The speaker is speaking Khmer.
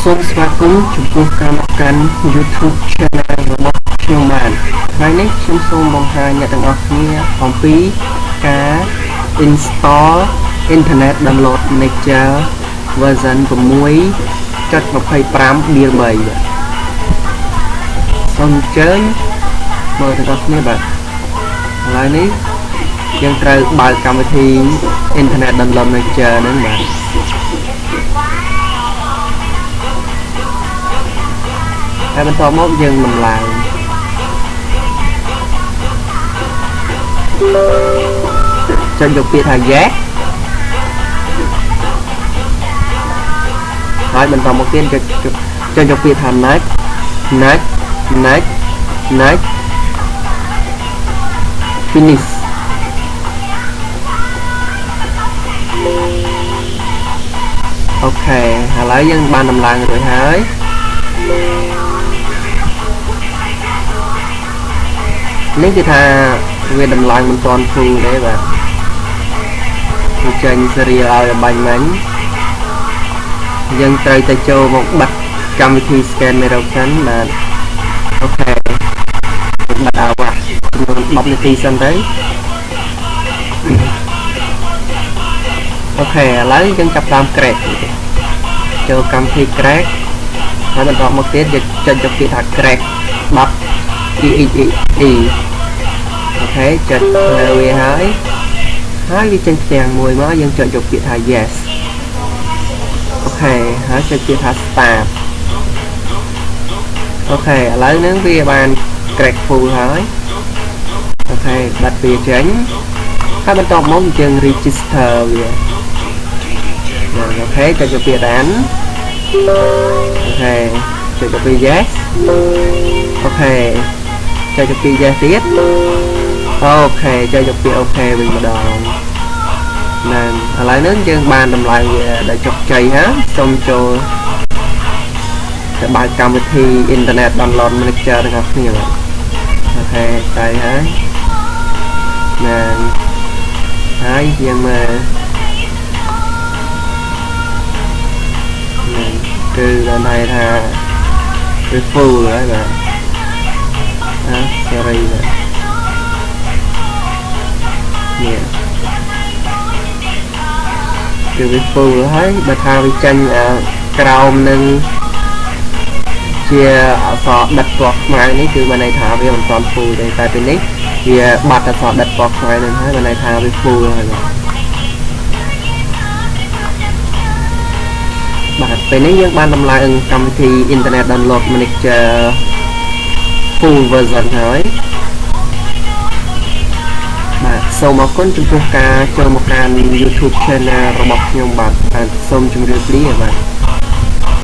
សូមស្វាគមន៍ចំពោះការមកកាន់ YouTube Channel របស់ខ្ញុំបានថ្ងៃនេះខ្ញុំសូមបង្ហាញអ្នកទាំងអស់គ្នាអំពីការ install Internet Download Manager version 6.25 build 3 សូមអញ្ជើញមើលទាំងអស់គ្នាបាទឥឡូវនេះយើងត្រូវបើកកម្មវិធី Internet Download Manager ហ្នឹងបាទហើយបន្តមកយើងដំឡើងចុចយកពាក្យថា yes ហើយបន្តមកទៀតចុចយកពាក្យថា next finish អូខេឥឡូវយើងបានដំឡើងរួចហើយនេះគឺថាវាដំឡើងមិនទាន់ធូរទេបាទវាចេញសេរីឲ្យបាញ់មិញយើងត្រូវតែចូលមកបិទកម្មវិធី scan mirror សិនបាទអូខេបិទអាវ៉ាចំនួន10នាទីសិនទៅអូខេឥឡូវយើងចាប់តាម crack ចូលកម្មវិធី crack ហើយបន្តមកទៀតយើងចុចយកពាក្យថា crack 10 EXE អូខេចុចលើវាហើយវាចេញផ្ទាំងមួយមកយើងចុចយកពាក្យថា yes អូខេហើយចុចពាក្យថា start អូខេឥឡូវហ្នឹងវាបាន crack full ហើយអូខេបាត់វាចេញហើយបន្តមកយើង register វាអូខេចុចយកពាក្យ run អូខេចុចយកពាក្យ yes អូខេចុចយកពាក្យ yes ទៀតអូខេចុចយកពាក្យ OK វិញម្ដងណាឥឡូវនេះយើងបានដំឡើងវាដោយជោគជ័យហើយសូមចូលទៅបើកកម្មវិធី Internet Download Manager របស់គ្នាបាទអូខេតែហើយណាហើយយើងមើលគឺដល់ន័យថាវា full ហើយបាទsorry បាទនេះគឺវា full ហើយបើថាវាចេញក្រោមនឹងជាអក្សរដិតពណ៌ខ្មៅនេះគឺបានន័យថាវាមិនទាន់ full ទេតែពេលនេះវាបាត់អក្សរដិតពណ៌ខ្មៅនឹងហើយបានន័យថាវា full ហើយបាទពេលនេះយើងបានដំឡើងកម្មវិធី Internet Download Manager full version ហើយបាទសូមអរគុណចំពោះការចូលមកកាន់ YouTube Channel របស់ខ្ញុំបាទសូមជម្រាបលាបាទ